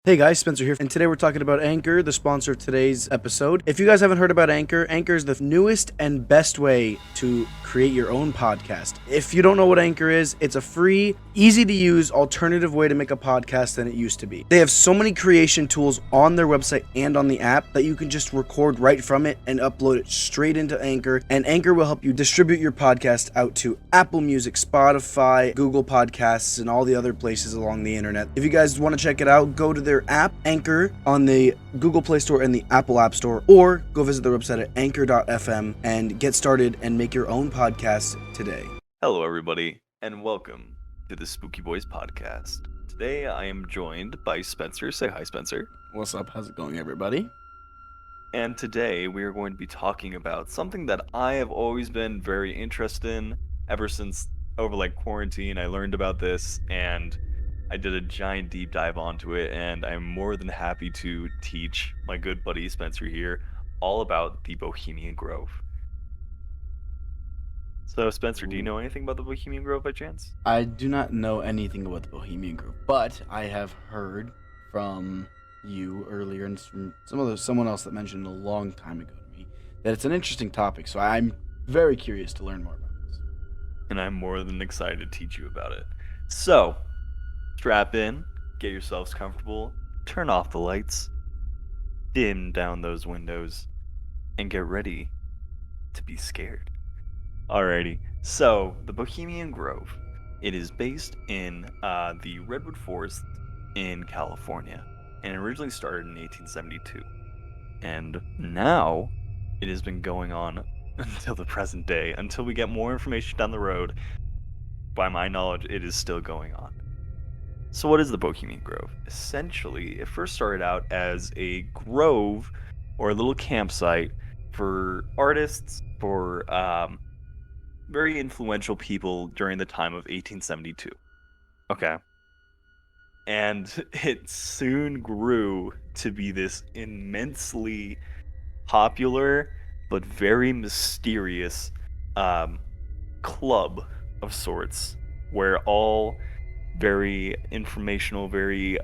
Hey guys, Spencer here, and today we're talking about Anchor, the sponsor of today's episode. If you guys haven't heard about Anchor, Anchor is the newest and best way to create your own podcast. If you don't know what Anchor is, it's a free, easy to use alternative way to make a podcast than it used to be. They have so many creation tools on their website and on the app that you can just record right from it and upload it straight into Anchor, and Anchor will help you distribute your podcast out to Apple Music, Spotify, Google Podcasts, and all the other places along the internet. If you guys want to check it out, go to their app, Anchor, on the Google Play Store and the Apple App Store, or go visit their website at anchor.fm and get started and make your own podcast today. Hello, everybody, and welcome to the Spooki Bois podcast. Today, I am joined by Spencer. Say hi, Spencer. What's up? How's it going, everybody? And today, we are going to be talking about something that I have always been very interested in ever since over quarantine. I learned about this, and I did a giant deep dive onto it, and I'm more than happy to teach my good buddy Spencer here all about the Bohemian Grove. So, Spencer, do you know anything about the Bohemian Grove by chance? I do not know anything about the Bohemian Grove, but I have heard from you earlier and from someone else that mentioned a long time ago to me that it's an interesting topic, so I'm very curious to learn more about this. And I'm more than excited to teach you about it. So, strap in, get yourselves comfortable, turn off the lights, dim down those windows, and get ready to be scared. Alrighty, so the Bohemian Grove. It is based in the Redwood Forest in California, and it originally started in 1872. And now it has been going on until the present day, until we get more information down the road. By my knowledge, it is still going on. So what is the Bohemian Grove? Essentially, it first started out as a grove or a little campsite for artists, for very influential people during the time of 1872. Okay. And it soon grew to be this immensely popular but very mysterious club of sorts, where all very informational, very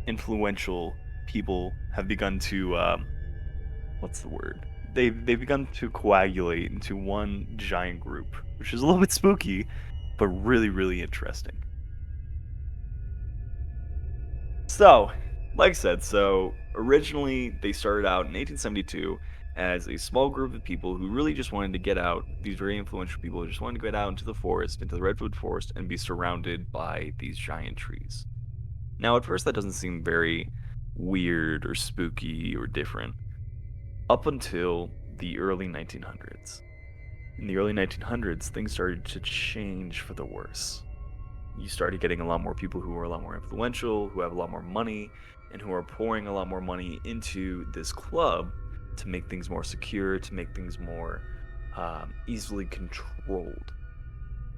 influential people have begun to what's the word? They've begun to coagulate into one giant group, which is a little bit spooky, but really, really interesting. So, like I said, originally they started out in 1872 as a small group of people who really just wanted to get out. These very influential people who just wanted to get out into the forest, into the Redwood Forest, and be surrounded by these giant trees. Now, at first, that doesn't seem very weird or spooky or different, up until the early 1900s. In the early 1900s, things started to change for the worse. You started getting a lot more people who were a lot more influential, who have a lot more money, and who are pouring a lot more money into this club to make things more secure, to make things more easily controlled.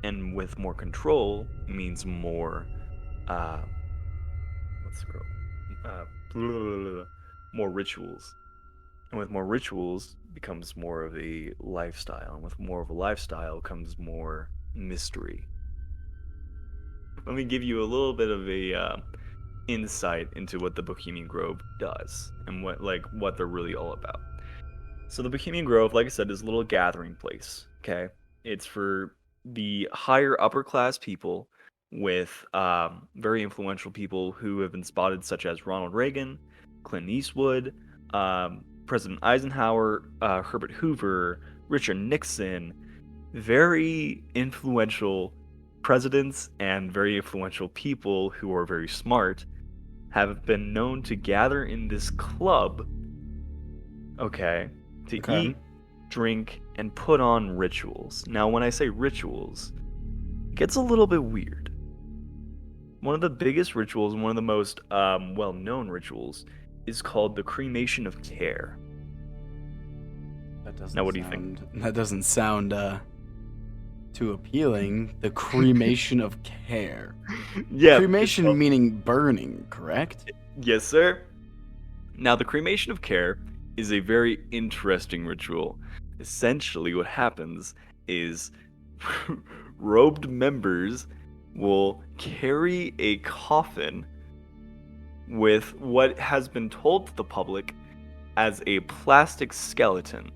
And with more control means more, more rituals. And with more rituals becomes more of a lifestyle. And with more of a lifestyle comes more mystery. Let me give you a little bit of a insight into what the Bohemian Grove does and what they're really all about. So the Bohemian Grove, like I said, is a little gathering place. Okay, it's for the higher upper class people with very influential people who have been spotted, such as Ronald Reagan, Clint Eastwood, President Eisenhower, Herbert Hoover, Richard Nixon. Very influential presidents and very influential people who are very smart have been known to gather in this club, to eat, drink, and put on rituals. Now, when I say rituals, it gets a little bit weird. One of the biggest rituals, and one of the most well-known rituals, is called the cremation of care. Now, what do you think? That doesn't sound too appealing. The cremation of care. Yeah. Cremation meaning burning, correct? Yes, sir. Now, the cremation of care is a very interesting ritual. Essentially, what happens is robed members will carry a coffin with what has been told to the public as a plastic skeleton,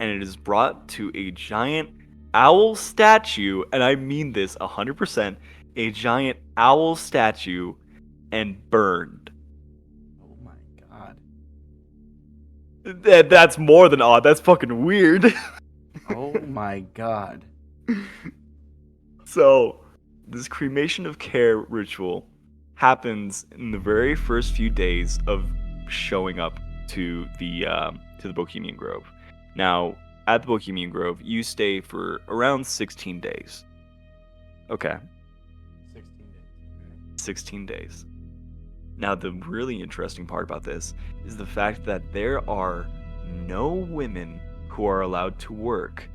and it is brought to a giant owl statue, and I mean this 100%, a giant owl statue, and burned. Oh my god. That's more than odd. That's fucking weird. Oh my god. So, this cremation of care ritual happens in the very first few days of showing up to the Bohemian Grove. Now, at the Bohemian Grove, you stay for around 16 days. Okay, 16 days. 16 days. Now, the really interesting part about this is the fact that there are no women who are allowed to work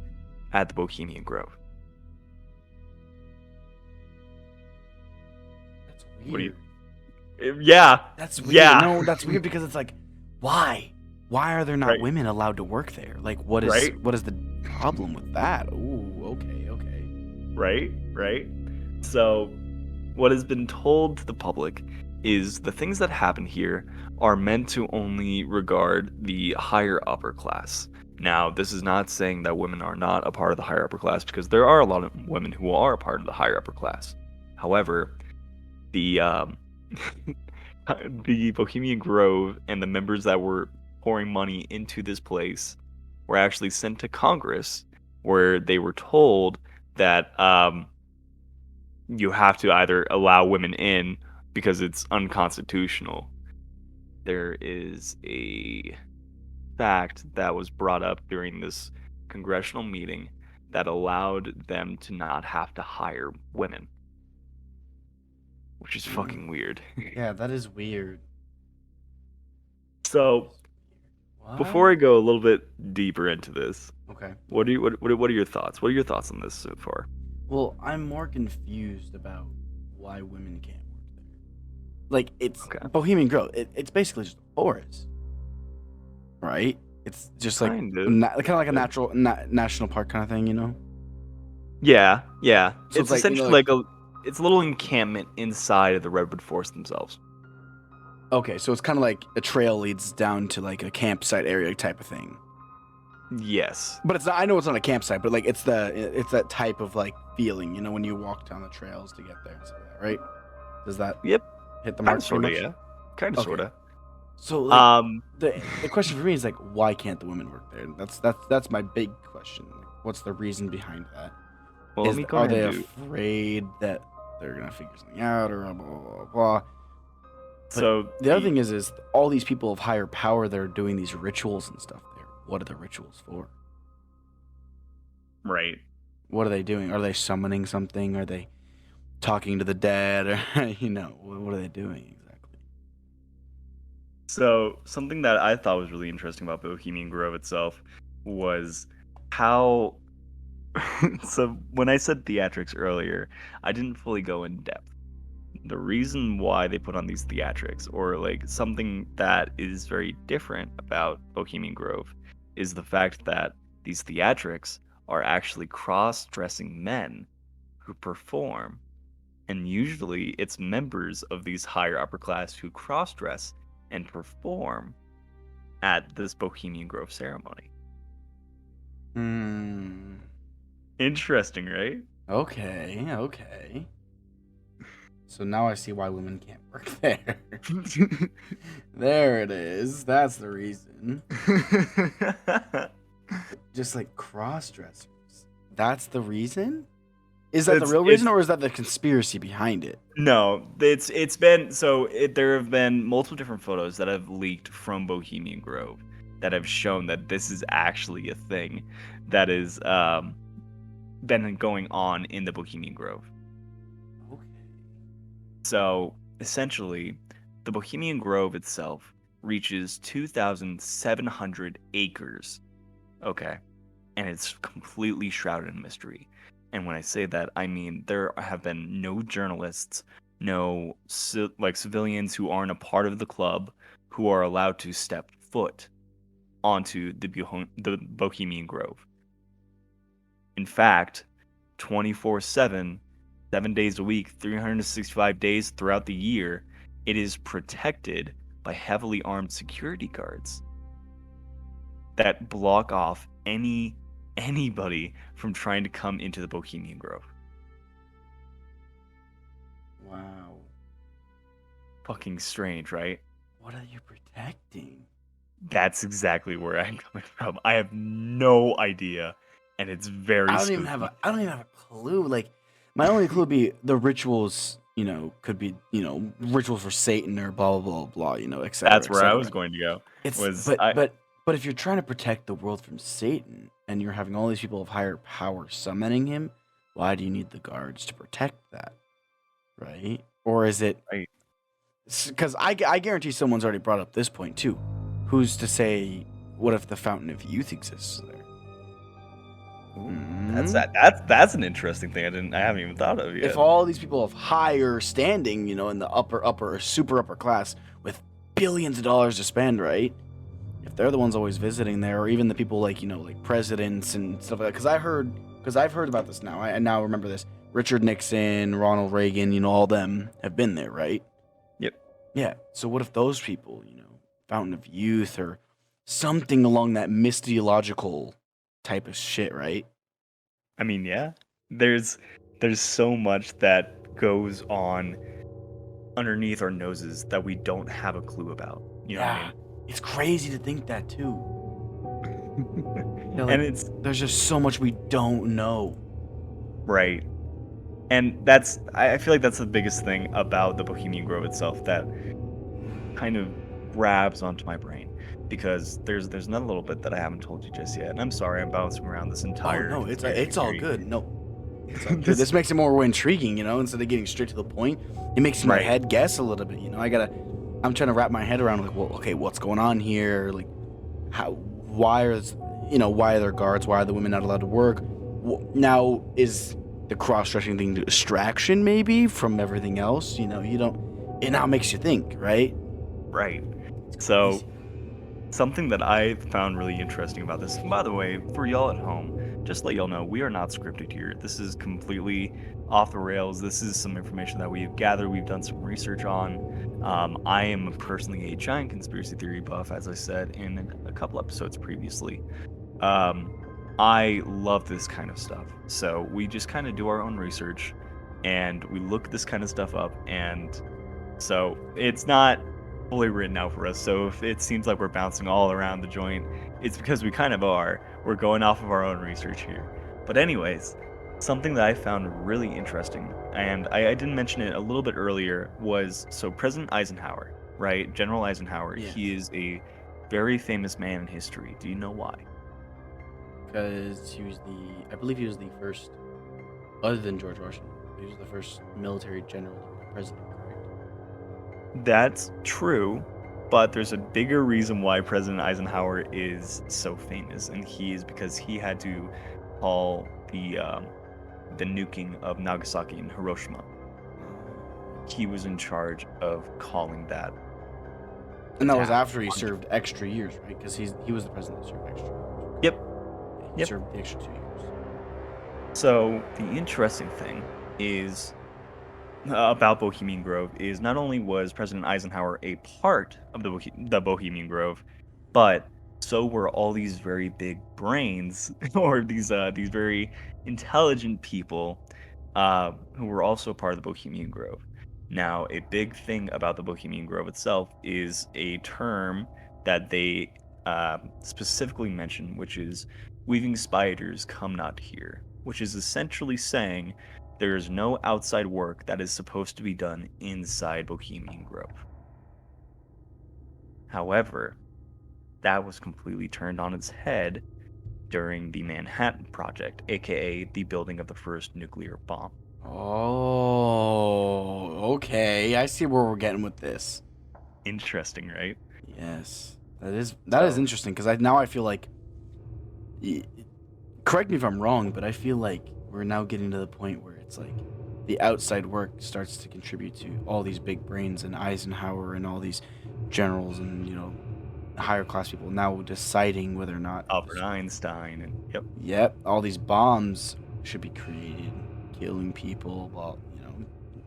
at the Bohemian Grove. That's weird. What do you? Yeah. That's weird. Yeah. No, that's weird because it's like, why? Why are there not Right. women allowed to work there? Like, what is Right. what is the problem with that? Ooh, okay, okay. Right. So, what has been told to the public is the things that happen here are meant to only regard the higher upper class. Now, this is not saying that women are not a part of the higher upper class, because there are a lot of women who are a part of the higher upper class. However, the the Bohemian Grove and the members that were pouring money into this place were actually sent to Congress, where they were told that you have to either allow women in because it's unconstitutional. There is a fact that was brought up during this congressional meeting that allowed them to not have to hire women, which is fucking weird. Yeah, that is weird. So, What? before I go a little bit deeper into this, Okay. what are your thoughts? What are your thoughts on this so far? Well, I'm more confused about why women can't work there. Like, it's Okay. Bohemian Grove. It's basically just a forest, right? It's just like Kind of. kind of like a natural national park kind of thing, you know? Yeah. So It's it's like, essentially it's a little encampment inside of the redwood forest themselves. Okay, so it's kind of like a trail leads down to like a campsite area type of thing. Yes. But it's not, I know it's not a campsite, but like it's that type of like feeling, you know, when you walk down the trails to get there and stuff like that, right? Does that Yep. hit the Kind mark of, sort of, pretty yeah. much? Kind of, Okay. sort of. So like Um. the question for me is like, why can't the women work there? That's my big question. Like, what's the reason behind that? Well, let me go Are ahead they and do. afraid that they're gonna figure something out or blah blah blah blah? So The other thing is all these people of higher power that are doing these rituals and stuff there. What are the rituals for? right. What are they doing? Are they summoning something? Are they talking to the dead? Or you know, what are they doing exactly? So something that I thought was really interesting about Bohemian Grove itself was how. So when I said theatrics earlier, I didn't fully go in depth. The reason why they put on these theatrics, or like something that is very different about Bohemian Grove, is the fact that these theatrics are actually cross-dressing men who perform, and usually it's members of these higher upper class who cross-dress and perform at this Bohemian Grove ceremony. Hmm. Interesting, right? Okay. So now I see why women can't work there. There it is. That's the reason. Just like cross dressers. That's the reason? Is that the real reason, or is that the conspiracy behind it? No, it's been so there have been multiple different photos that have leaked from Bohemian Grove that have shown that this is actually a thing that is been going on in the Bohemian Grove. Okay. So essentially, the Bohemian Grove itself reaches 2,700 acres. Okay, and it's completely shrouded in mystery. And when I say that, I mean there have been no journalists, no civilians who aren't a part of the club who are allowed to step foot onto the Bohemian Grove. In fact, 24/7, 7 days a week, 365 days throughout the year, it is protected by heavily armed security guards that block off anybody from trying to come into the Bohemian Grove. Wow. Fucking strange, right? What are you protecting? That's exactly where I'm coming from. I have no idea, and it's very I don't spooky. even have a clue. Like, my only clue would be the rituals. Could be rituals for Satan or blah blah blah blah. Etc. That's where I was etc. going to go. But if you're trying to protect the world from Satan and you're having all these people of higher power summoning him, why do you need the guards to protect that? Right? Or is it? Right. Because I guarantee someone's already brought up this point too. Who's to say? What if the Fountain of Youth exists there? That's an interesting thing I haven't even thought of yet. If all these people of higher standing, in the upper super upper class with billions of dollars to spend, right? If they're the ones always visiting there, or even the people like presidents and stuff like that, because I've heard about this now. I now remember this. Richard Nixon, Ronald Reagan, all them have been there, right? Yep. Yeah. So what if those people, Fountain of Youth or something along that mystiological type of shit, right? I mean, yeah. There's so much that goes on underneath our noses that we don't have a clue about. You know what I mean? It's crazy to think that too. And there's just so much we don't know. Right. And I feel like that's the biggest thing about the Bohemian Grove itself that kind of grabs onto my brain. Because there's another little bit that I haven't told you just yet. And I'm sorry I'm bouncing around this entire... Oh, no, it's all good. No. This makes it more intriguing, instead of getting straight to the point. It makes my head guess a little bit, I'm trying to wrap my head around, like, well, okay, what's going on here? Like, why are there guards? Why are the women not allowed to work? Now, is the cross-dressing thing a distraction, maybe, from everything else? It now makes you think, right? Right. So, something that I found really interesting about this, and by the way, for y'all at home, just to let y'all know, we are not scripted here. This is completely off the rails. This is some information that we've gathered, we've done some research on. I am personally a giant conspiracy theory buff, as I said in a couple episodes previously. I love this kind of stuff. So we just kind of do our own research, and we look this kind of stuff up, and so it's not fully written out for us. So if it seems like we're bouncing all around the joint, it's because we kind of are. We're going off of our own research here. But anyways, something that I found really interesting, and I didn't mention it a little bit earlier, was President Eisenhower, right? General Eisenhower, Yeah. He is a very famous man in history. Do you know why? Because I believe he was the first, other than George Washington, he was the first military general president, correct? That's true, but there's a bigger reason why President Eisenhower is so famous, and he is because he had to call the nuking of Nagasaki and Hiroshima. He was in charge of calling that. And that was after he served extra years, right? Because he was the president that served extra years. Yep. He served the extra 2 years. So the interesting thing is about Bohemian Grove is not only was President Eisenhower a part of the Bohemian Grove, but so were all these very big brains or these very intelligent people who were also part of the Bohemian Grove. Now, a big thing about the Bohemian Grove itself is a term that they specifically mention, which is "weaving spiders come not here," which is essentially saying there is no outside work that is supposed to be done inside Bohemian Grove. However, that was completely turned on its head during the Manhattan Project, aka the building of the first nuclear bomb. Oh, okay. I see where we're getting with this. Interesting, right? Yes, that is interesting because now I feel like. Correct me if I'm wrong, but I feel like we're now getting to the point where it's like the outside work starts to contribute to all these big brains and Eisenhower and all these generals and higher class people now deciding whether or not Albert Einstein and yep, all these bombs should be created, killing people, well,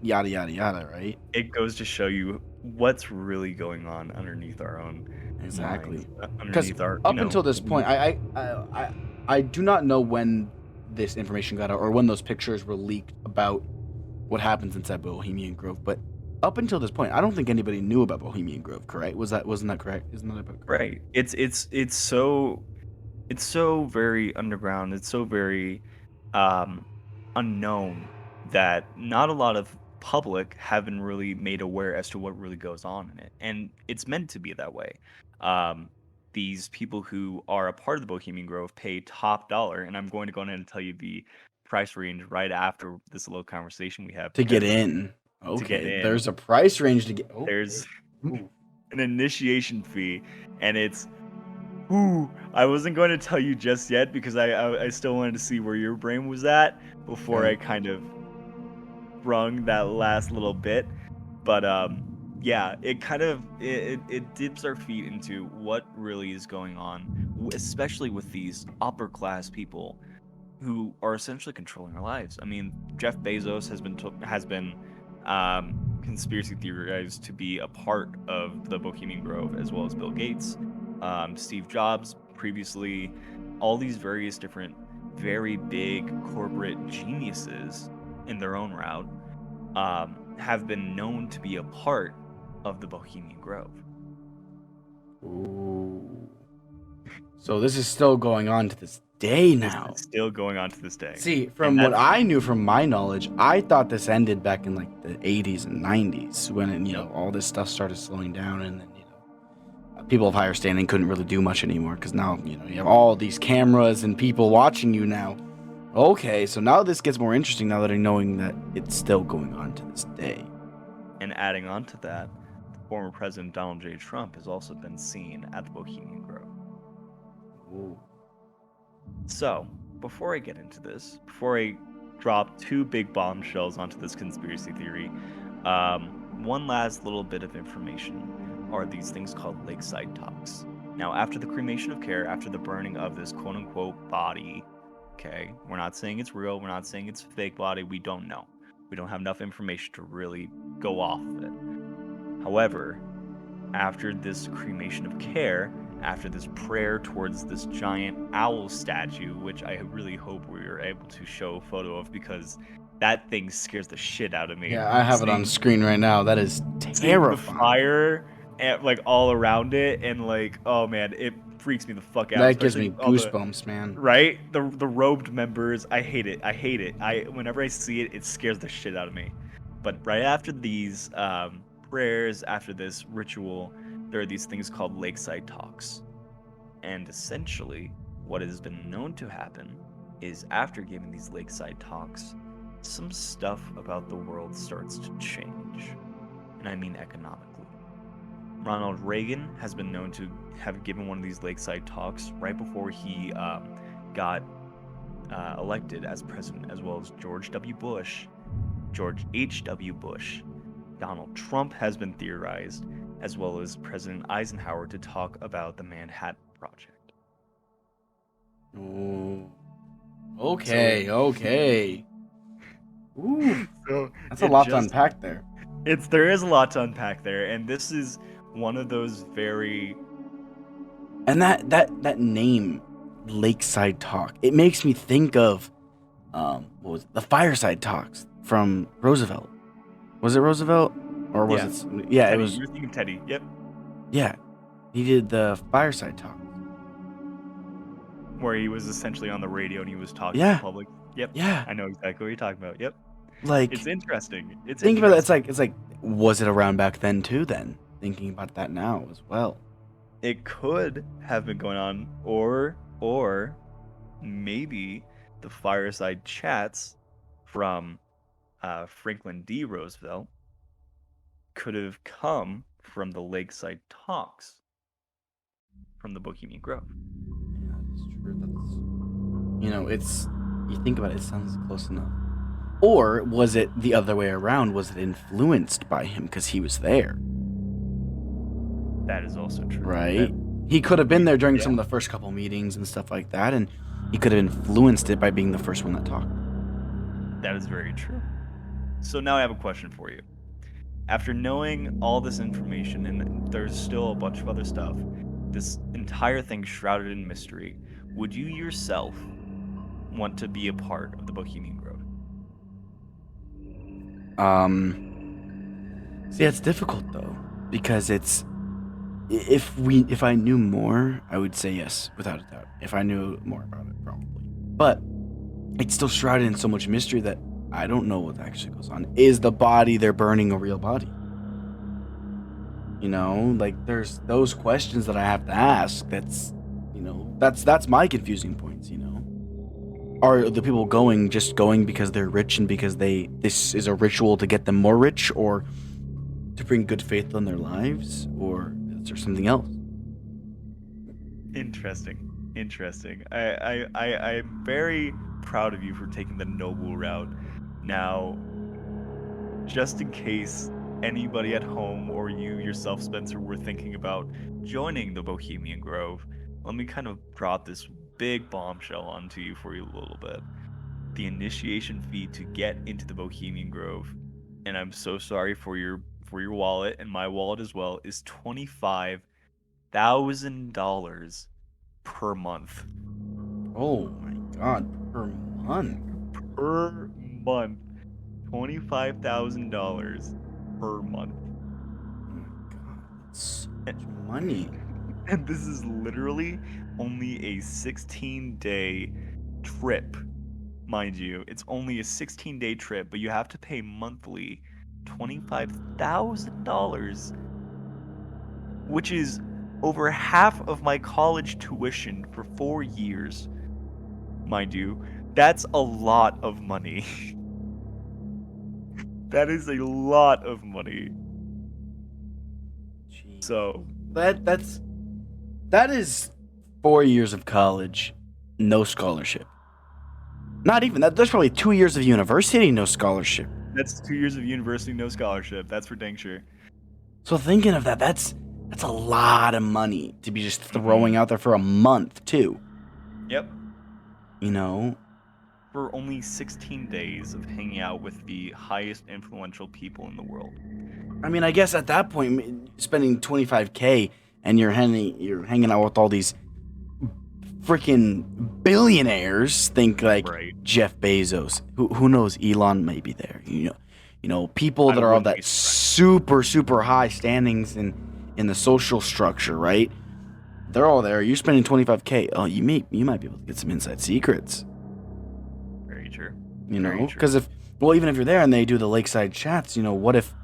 yada yada yada, right? It goes to show you what's really going on underneath our own Exactly. minds, Because underneath our, up until this point, I do not know when this information got out or when those pictures were leaked about what happens inside Bohemian Grove. But up until this point, I don't think anybody knew about Bohemian Grove. Correct? Wasn't that correct? Isn't that about correct? right. It's so very underground. It's so very um, unknown that not a lot of public have been really made aware as to what really goes on in it, and it's meant to be that way. Um, these people who are a part of the Bohemian Grove pay top dollar, and I'm going to go ahead and tell you the price range right after this little conversation we have To get because in. to get Okay, in, there's a price range to get. Okay. there's Ooh. an initiation fee, and it's ooh, I wasn't going to tell you just yet because I still wanted to see where your brain was at before I Okay. kind of brung that last little bit. But yeah, it kind of it dips our feet into what really is going on, especially with these upper class people who are essentially controlling our lives. I mean, Jeff Bezos has been conspiracy theorized to be a part of the Bohemian Grove, as well as Bill Gates, Steve Jobs previously, all these various different, very big corporate geniuses in their own route have been known to be a part of the Bohemian Grove. Ooh. So this is still going on to this day This now. is still going on to this day. See, And from what that's I knew from my knowledge, I thought this ended back in like the 80s and 90s when Nope. all this stuff started slowing down and then people of higher standing couldn't really do much anymore because now you have all these cameras and people watching you now. Okay, so now this gets more interesting now that I'm knowing that it's still going on to this day. And adding on to that, former President Donald J. Trump has also been seen at the Bohemian Grove. Ooh. So, before I get into this, before I drop two big bombshells onto this conspiracy theory, one last little bit of information are these things called lakeside talks. Now, after the cremation of care, after the burning of this quote unquote body, okay, we're not saying it's real, we're not saying it's a fake body, we don't know. We don't have enough information to really go off of it. However, after this cremation of care, after this prayer towards this giant owl statue, which I really hope we are able to show a photo of because that thing scares the shit out of me. Yeah, I have it on screen right now. That is Seeing the terrifying. fire and like all around it, and like, oh man, it freaks me the fuck out. That gives me especially all the- goosebumps, man. right? The robed members, I hate it. I hate it. Whenever I see it, it scares the shit out of me. But right after these prayers, after this ritual, there are these things called lakeside talks. And essentially, what has been known to happen is after giving these lakeside talks, some stuff about the world starts to change. And I mean economically. Ronald Reagan has been known to have given one of these lakeside talks right before he got elected as president, as well as George W. Bush, George H.W. Bush. Donald Trump has been theorized, as well as President Eisenhower, to talk about the Manhattan Project. Ooh. Okay, okay. Ooh, So that's a lot to unpack there. There is a lot to unpack there, and this is one of those very And that name, Lakeside Talk, it makes me think of what was it? The Fireside Talks from Roosevelt. Was it Roosevelt or was it? Yeah, Teddy. it was. You're thinking Teddy. Yep. Yeah, he did the Fireside Talk. Where he was essentially on the radio and he was talking Yeah. to the public. Yep. Yeah, I know exactly what you're talking about. Yep. like It's interesting. think about it. It's like was it around back then too? Then thinking about that now as well. It could have been going on, or maybe the fireside chats from Franklin D. Roosevelt could have come from the lakeside talks from the Bohemian Grove. Yeah, that's true. It's you think about it, it sounds close enough. Or was it the other way around? Was it influenced by him because he was there? That is also true. Right? He could have been there during some of the first couple meetings and stuff like that, and he could have influenced it by being the first one that talked. That is very true. So now I have a question for you. After knowing all this information, and there's still a bunch of other stuff, this entire thing shrouded in mystery, would you yourself want to be a part of the Bohemian Grove? See, it's difficult though, because if I knew more, I would say yes, without a doubt. If I knew more about it, probably. But it's still shrouded in so much mystery that I don't know what actually goes on. Is the body they're burning a real body? Like there's those questions that I have to ask. That's my confusing points. Are the people just going because they're rich and because this is a ritual to get them more rich, or to bring good faith on their lives, or is there something else? Interesting. I'm very proud of you for taking the noble route. Now, just in case anybody at home or you yourself, Spencer, were thinking about joining the Bohemian Grove, let me kind of drop this big bombshell onto you for you a little bit. The initiation fee to get into the Bohemian Grove, and I'm so sorry for your wallet and my wallet as well, is $25,000 per month. Oh my god, per month. Per month. $25,000 per month. Oh my god, that's so much money. And this is literally only a 16-day trip, mind you. It's only a 16-day trip, but you have to pay monthly $25,000, which is over half of my college tuition for 4 years. Mind you, that's a lot of money. That is a lot of money. Jeez. So that is 4 years of college, no scholarship. Not even that. There's probably 2 years of university, no scholarship. That's 2 years of university, no scholarship. That's for dang sure. So thinking of that, that's a lot of money to be just throwing out there for a month too. Yep. For only 16 days of hanging out with the highest influential people in the world. I mean, I guess at that point, spending $25K and you're hanging out with all these freaking billionaires. Think like Jeff Bezos. Who knows? Elon may be there. People that are of that super high standings in the social structure, right? They're all there. You're spending $25K. Oh, you might be able to get some inside secrets. Very true. Because even if you're there and they do the lakeside chats, what if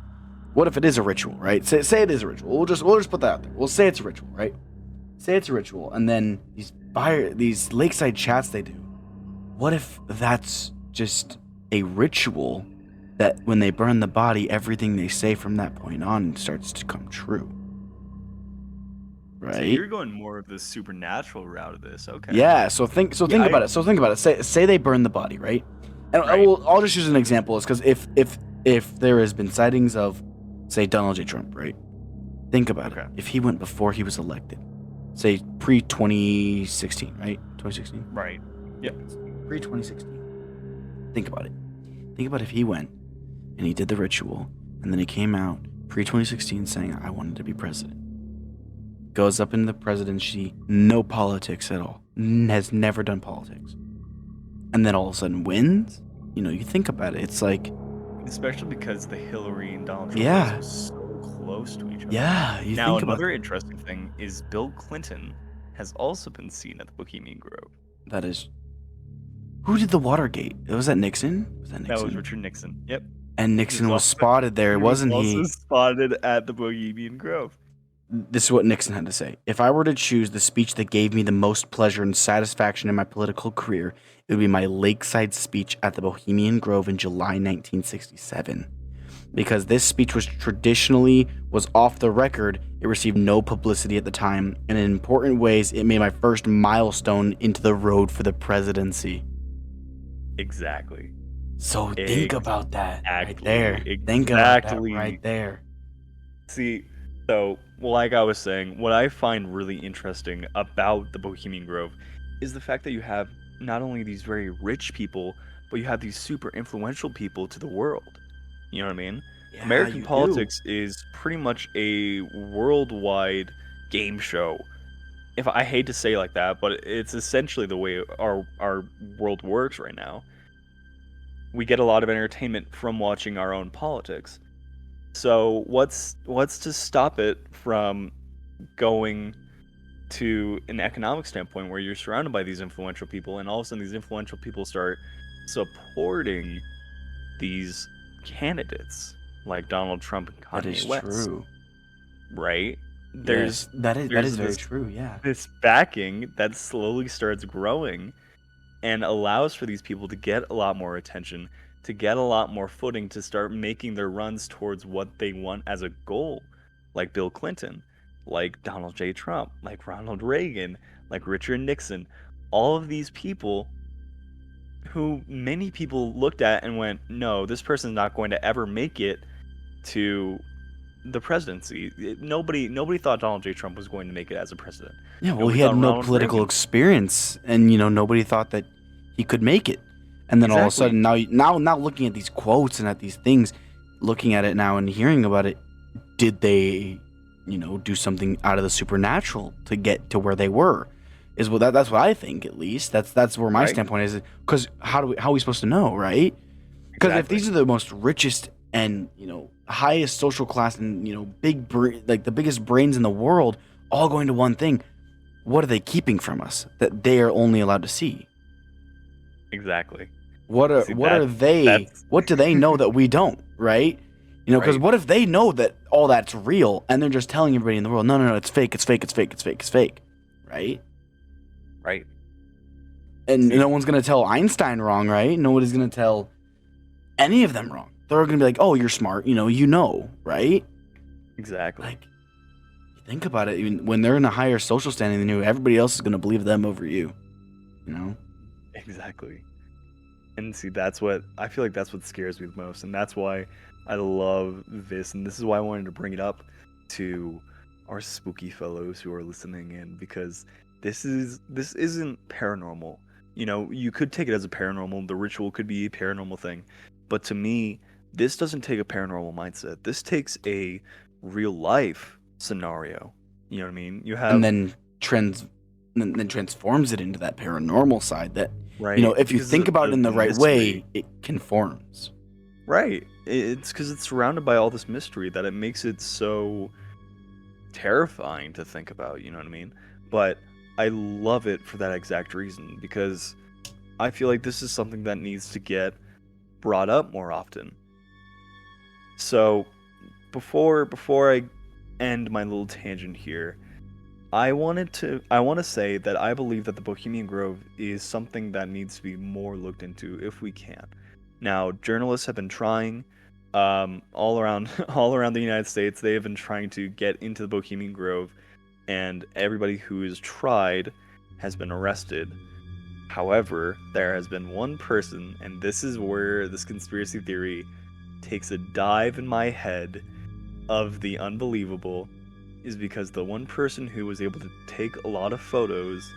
it is a ritual, right? Say it is a ritual. We'll just put that out there. We'll say it's a ritual, right? Say it's a ritual, and then these lakeside chats they do. What if that's just a ritual that when they burn the body, everything they say from that point on starts to come true? Right? So you're going more of the supernatural route of this, okay? Yeah. So think about it. So think about it. Say they burn the body, right? And I'll just use an example, is because if there has been sightings of, say, Donald J. Trump, right? Think about it. If he went before he was elected, say pre-2016, right? 2016? Right. Yep. Pre-2016. Think about it. Think about if he went and he did the ritual and then he came out pre-2016 saying, I wanted to be president. Goes up into the presidency, no politics at all. Has never done politics. And then all of a sudden wins? You think about it. It's like... Especially because the Hillary and Donald Trump were so close to each other. Yeah, now, another interesting thing is Bill Clinton has also been seen at the Bohemian Grove. That is... Who did the Watergate? Was that Nixon? That was Richard Nixon. Yep. And Nixon was spotted there, wasn't he? He was also spotted at the Bohemian Grove. This is what Nixon had to say. If I were to choose the speech that gave me the most pleasure and satisfaction in my political career, it would be my lakeside speech at the Bohemian Grove in July 1967. Because this speech was off the record, it received no publicity at the time, and in important ways, it made my first milestone into the road for the presidency. Exactly. So think about that right there. Think about that right there. See, so, like I was saying, what I find really interesting about the Bohemian Grove is the fact that you have not only these very rich people, but you have these super influential people to the world. You know what I mean? Yeah, American you do. politics is pretty much a worldwide game show. If I hate to say it like that, but it's essentially the way our world works right now. We get a lot of entertainment from watching our own politics. So what's to stop it from going to an economic standpoint where you're surrounded by these influential people, and all of a sudden these influential people start supporting these candidates like Donald Trump and That Kanye is West, true. right? Yes, that is There's very true. Yeah. this backing that slowly starts growing and allows for these people to get a lot more attention, to get a lot more footing, to start making their runs towards what they want as a goal, like Bill Clinton, like Donald J. Trump, like Ronald Reagan, like Richard Nixon. All of these people who many people looked at and went, no, this person's not going to ever make it to the presidency. Nobody thought Donald J. Trump was going to make it as a president. Yeah, well, Nobody he had thought no Ronald political Reagan. experience, and nobody thought that he could make it. And then all of a Exactly. sudden, now looking at these quotes and at these things, looking at it now and hearing about it, did they, do something out of the supernatural to get to where they were? That's what I think, at least. That's where my Right. standpoint is. Because how are we supposed to know, right? Because if these are the most richest and highest social class and like the biggest brains in the world, all going to one thing, what are they keeping from us that they are only allowed to see? Exactly. What See, are they? that's- What do they know that we don't? Right? Because Right. what if they know that all that's real and they're just telling everybody in the world, no, it's fake, it's fake, it's fake, it's fake, it's fake, right? Right. And See. no one's gonna tell Einstein wrong, right? Nobody's gonna tell any of them wrong. They're gonna be like, oh, you're smart, right? Exactly. Like, think about it. Even when they're in a higher social standing than you, everybody else is gonna believe them over you. Exactly. And see, I feel like that's what scares me the most, and that's why I love this, and this is why I wanted to bring it up to our spooky fellows who are listening in, because this isn't paranormal. You could take it as a paranormal, the ritual could be a paranormal thing, but to me, this doesn't take a paranormal mindset. This takes a real life scenario. You know what I mean? You have And then transforms it into that paranormal side that right. if you because think about it in the right way, mystery. it conforms. Right. It's because it's surrounded by all this mystery that it makes it so terrifying to think about, you know what I mean? But I love it for that exact reason, because I feel like this is something that needs to get brought up more often. So before I end my little tangent here, I want to say that I believe that the Bohemian Grove is something that needs to be more looked into if we can. Now, journalists have been trying all around the United States. They have been trying to get into the Bohemian Grove, and everybody who has tried has been arrested. However, there has been one person, and this is where this conspiracy theory takes a dive in my head of the unbelievable, is because the one person who was able to take a lot of photos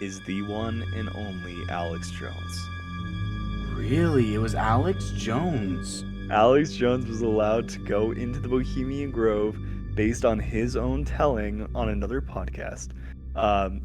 is the one and only Alex Jones. Really? It was Alex Jones. Alex Jones was allowed to go into the Bohemian Grove based on his own telling on another podcast.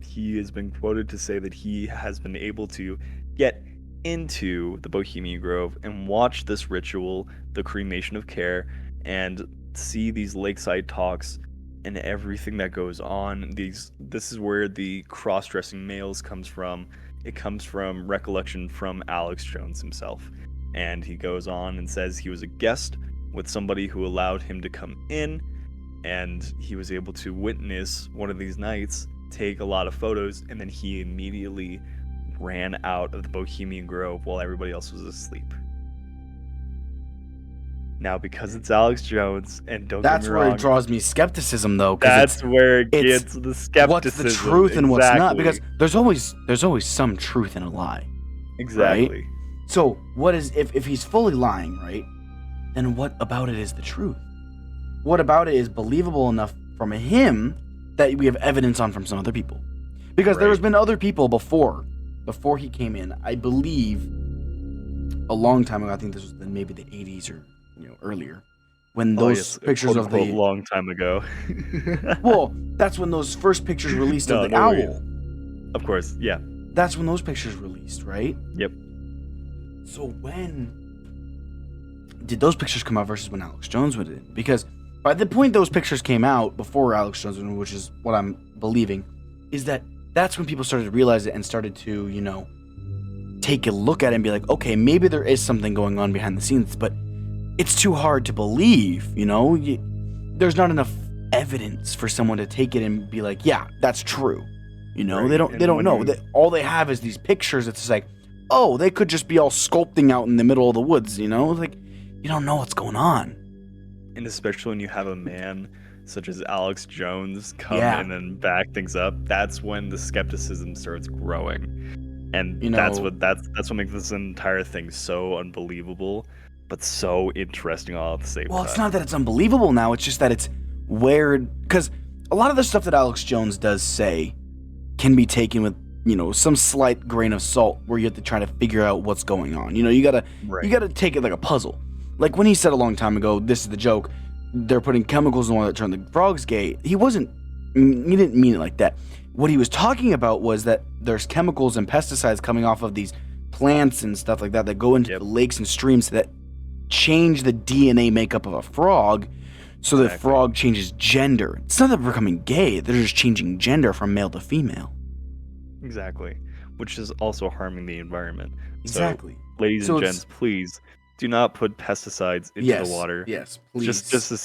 He has been quoted to say that he has been able to get into the Bohemian Grove and watch this ritual, the cremation of care, and see these lakeside talks and everything that goes on. This is where the cross-dressing males comes from. It comes from recollection from Alex Jones himself. And he goes on and says he was a guest with somebody who allowed him to come in, and he was able to witness one of these nights, take a lot of photos, and then he immediately ran out of the Bohemian Grove while everybody else was asleep. Now, because it's Alex Jones, and don't That's get me where wrong, it draws me skepticism, though. that's where it it's gets the skepticism. What's the truth and what's not? Exactly. Because there's always some truth in a lie. Exactly. Right? So what is if he's fully lying, right? Then what about it is the truth? What about it is believable enough from him that we have evidence on from some other people? Because there has been other people before he came in. I believe a long time ago. I think this was maybe the 80s or earlier, when Oh those yes, a pictures quote of unquote the long time ago. well, that's when those first pictures released of the No worries. owl. Of course, yeah. That's when those pictures released, right? Yep. So when did those pictures come out versus when Alex Jones went in? Because by the point those pictures came out before Alex Jones went in, which is what I'm believing, is that's when people started to realize it and started to, take a look at it and be like, okay, maybe there is something going on behind the scenes, but it's too hard to believe, there's not enough evidence for someone to take it and be like, yeah, that's true. Right. They don't know. All they have is these pictures. It's just like, oh, they could just be all sculpting out in the middle of the woods, Like, you don't know what's going on. And especially when you have a man such as Alex Jones come Yeah. in and back things up, that's when the skepticism starts growing. And that's what makes this entire thing so unbelievable, but so interesting all at the same time. Well, it's not that it's unbelievable now. It's just that it's weird. Because a lot of the stuff that Alex Jones does say can be taken with, some slight grain of salt where you have to try to figure out what's going on. You gotta take it like a puzzle. Like when he said a long time ago, this is the joke, they're putting chemicals in the water that turn the frogs gay. He didn't mean it like that. What he was talking about was that there's chemicals and pesticides coming off of these plants and stuff like that go into the lakes and streams that change the DNA makeup of a frog, so the frog changes gender. It's not that they're becoming gay, they're just changing gender from male to female. Exactly. Which is also harming the environment. Exactly. So, ladies and gents, please do not put pesticides into the water. Yes, please. Just a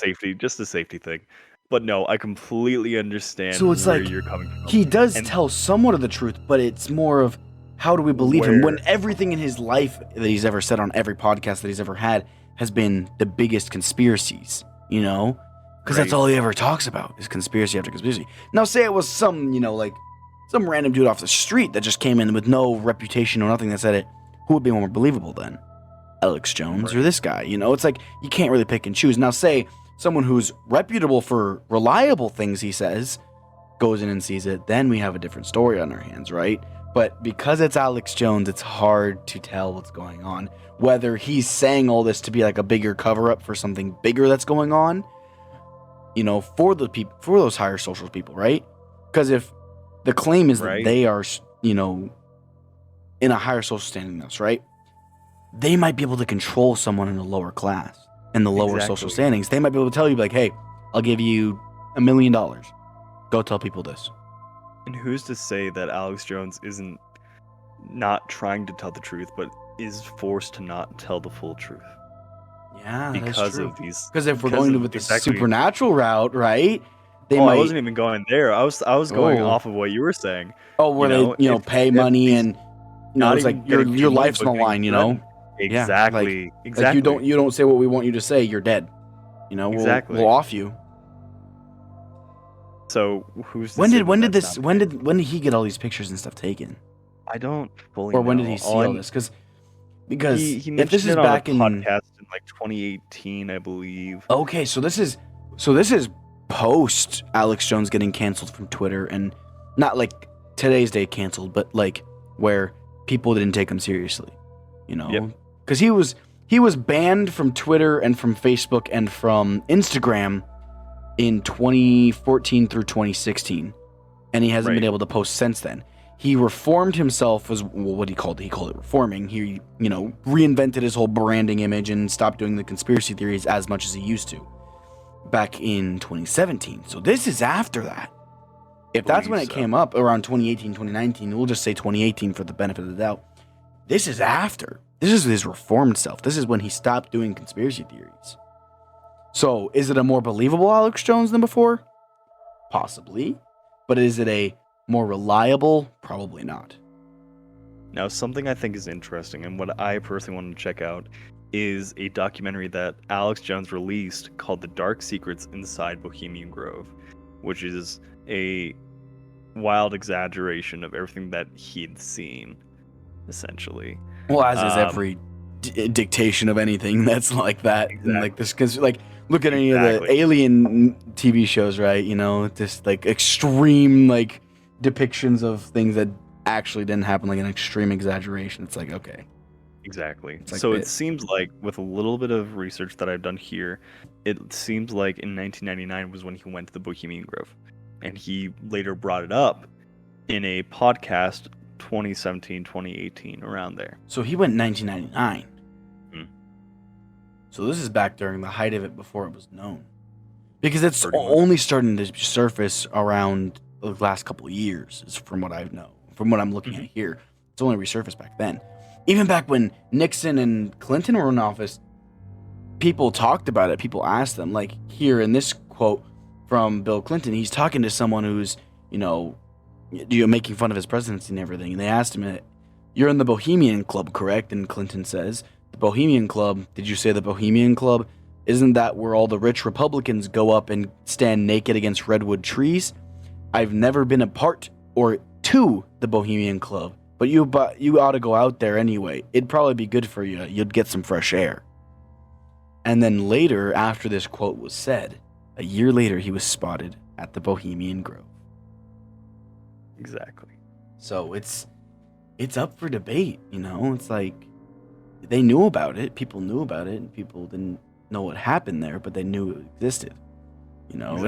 safety thing. But no, I completely understand so it's where like, you're coming from. He does tell somewhat of the truth, but it's more of how do we believe him when everything in his life that he's ever said on every podcast that he's ever had has been the biggest conspiracies, Because that's all he ever talks about is conspiracy after conspiracy. Now, say it was some, some random dude off the street that just came in with no reputation or nothing that said it, who would be more believable then? Alex Jones or this guy, It's like you can't really pick and choose. Now, say someone who's reputable for reliable things he says goes in and sees it, then we have a different story on our hands, right? But because it's Alex Jones, it's hard to tell what's going on. Whether he's saying all this to be like a bigger cover-up for something bigger that's going on, for the people, for those higher social people, right? Because if the claim is that they are, in a higher social standing than us, right? They might be able to control someone in a lower class, in the lower social standings. They might be able to tell you, like, hey, I'll give you $1 million. Go tell people this. And who's to say that Alex Jones isn't not trying to tell the truth, but is forced to not tell the full truth? Yeah, because that's true. Of these. Because if we're going with the supernatural route, right? I wasn't even going there. I was going off of what you were saying. Oh, where they pay money and it's like your life's on the line, Exactly. Yeah, exactly. Like you don't say what we want you to say, you're dead. We'll off you. So who's when did he get all these pictures and stuff taken? I don't fully know. Or when did he see all this? Because he if this is back in podcast in like 2018, I believe. Okay, so this is post Alex Jones getting canceled from Twitter, and not like today's day canceled, but like where people didn't take him seriously, because he was banned from Twitter and from Facebook and from Instagram in 2014 through 2016, and he hasn't been able to post since then. He reformed himself, was what he called it reforming. He reinvented his whole branding image and stopped doing the conspiracy theories as much as he used to back in 2017. So this is after that. If that's when it came up, around 2018, 2019, we'll just say 2018 for the benefit of the doubt. This is after. This is his reformed self. This is when he stopped doing conspiracy theories. So, is it a more believable Alex Jones than before? Possibly. But is it a more reliable? Probably not. Now, something I think is interesting, and what I personally want to check out, is a documentary that Alex Jones released called The Dark Secrets Inside Bohemian Grove, which is a wild exaggeration of everything that he'd seen, essentially. Well, as is every dictation of anything that's like that. Exactly. And like this, because like, look at any of the alien TV shows, right? Just like extreme like depictions of things that actually didn't happen, like an extreme exaggeration. It's like, okay. Exactly. It's like So it this. seems like, with a little bit of research that I've done here, it seems like in 1999 was when he went to the Bohemian Grove. And he later brought it up in a podcast 2017, 2018, around there. So he went in 1999. Hmm. So this is back during the height of it before it was known. Because it's Pretty much. only starting to surface around the last couple of years, is from what I know. From what I'm looking at here. It's only resurfaced back then. Even back when Nixon and Clinton were in office, people talked about it. People asked them. Like here in this quote from Bill Clinton, he's talking to someone who's, making fun of his presidency and everything. And they asked him, "You're in the Bohemian Club, correct?" And Clinton says, "The Bohemian Club? Did you say the Bohemian Club? Isn't that where all the rich Republicans go up and stand naked against redwood trees? I've never been a part or to the Bohemian Club, but you ought to go out there anyway. It'd probably be good for you. You'd get some fresh air." And then later, after this quote was said, a year later, he was spotted at the Bohemian Grove. Exactly. So it's up for debate, It's like they knew about it. People knew about it. And people didn't know what happened there, but they knew it existed. Exactly.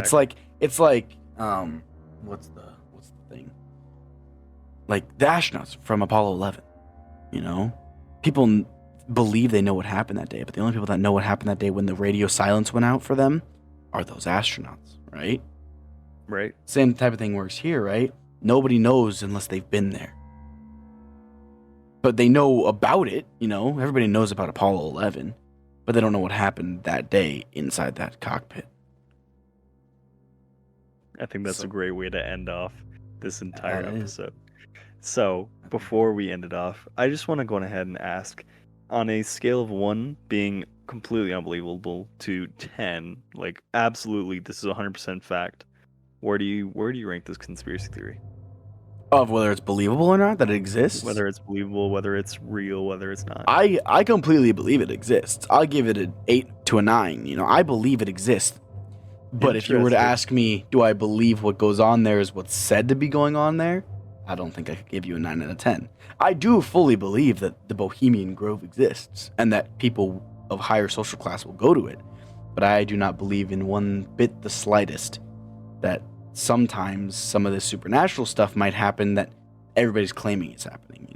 It's like what's the thing? Like the astronauts from Apollo 11. People believe they know what happened that day, but the only people that know what happened that day when the radio silence went out for them are those astronauts, right? Right. Same type of thing works here, right? Nobody knows unless they've been there. But they know about it, Everybody knows about Apollo 11, but they don't know what happened that day inside that cockpit. I think that's a great way to end off this entire That is. episode. So, before we end it off, I just want to go ahead and ask, on a scale of 1 being completely unbelievable to 10, like absolutely this is 100% fact, where do you rank this conspiracy theory? Of whether it's believable or not, that it exists? Whether it's believable, whether it's real, whether it's not. I completely believe it exists. I'll give it an 8 to a 9. I believe it exists. But if you were to ask me, do I believe what goes on there is what's said to be going on there? I don't think I could give you a 9 out of 10. I do fully believe that the Bohemian Grove exists and that people of higher social class will go to it. But I do not believe in one bit the slightest that sometimes some of this supernatural stuff might happen that everybody's claiming is happening,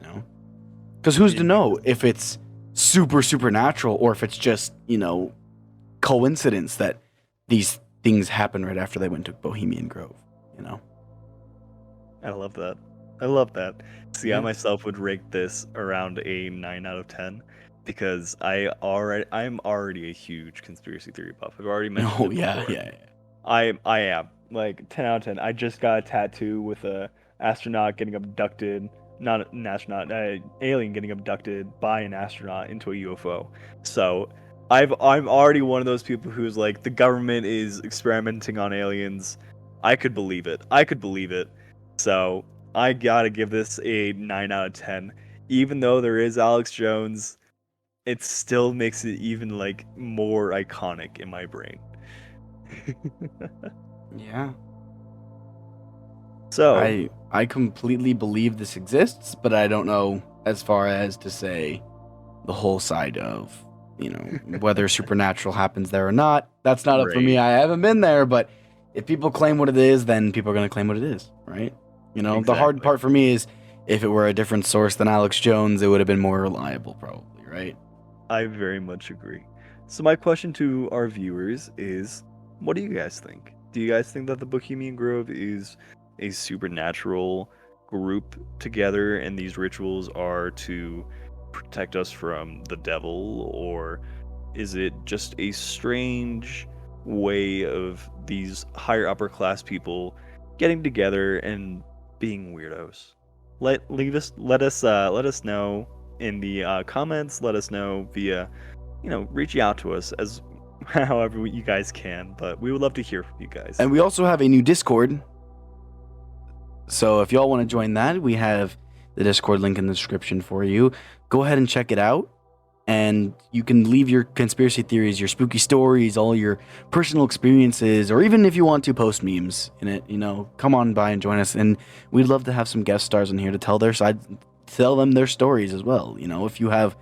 Because who's to know if it's supernatural or if it's just, coincidence that these things happen right after they went to Bohemian Grove, I love that. I love that. See, Yeah. I myself would rate this around a 9 out of 10 because I'm already a huge conspiracy theory buff. I've already mentioned Oh, it yeah, before. yeah. I am like 10 out of 10. I just got a tattoo with a astronaut getting abducted, not an astronaut, an alien getting abducted by an astronaut into a UFO. So I'm already one of those people who's like, the government is experimenting on aliens. I could believe it. So I gotta give this a 9 out of 10. Even though there is Alex Jones, it still makes it even like more iconic in my brain. Yeah. So I completely believe this exists, but I don't know as far as to say the whole side of, whether supernatural happens there or not. That's not up for me. Right. I haven't been there, but if people claim what it is, then people are going to claim what it is, right? The hard Exactly. part for me is if it were a different source than Alex Jones, it would have been more reliable probably, right? I very much agree. So my question to our viewers is, what do you guys think? Do you guys think that the Bohemian Grove is a supernatural group together and these rituals are to protect us from the devil, or is it just a strange way of these higher upper class people getting together and being weirdos? Let us know in the comments. Let us know via, reaching out to us as however you guys can. But we would love to hear from you guys. And we also have a new Discord. So if y'all want to join that, we have the Discord link in the description for you. Go ahead and check it out. And you can leave your conspiracy theories, your spooky stories, all your personal experiences, or even if you want to post memes in it, come on by and join us. And we'd love to have some guest stars in here to tell their side tell them their stories as well. You know, if you have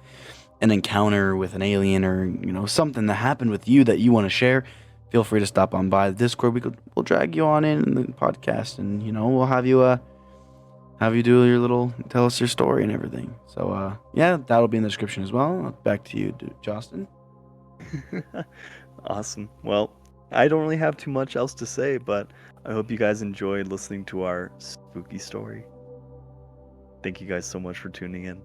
an encounter with an alien or, you know, something that happened with you that you want to share, feel free to stop on by the Discord. We'll drag you on in the podcast, and, you know, we'll have you do your little, tell us your story and everything. So yeah, that'll be in the description as well. Back to you, Justin. Awesome. Well, I don't really have too much else to say, but I hope you guys enjoyed listening to our spooky story. Thank you guys so much for tuning in.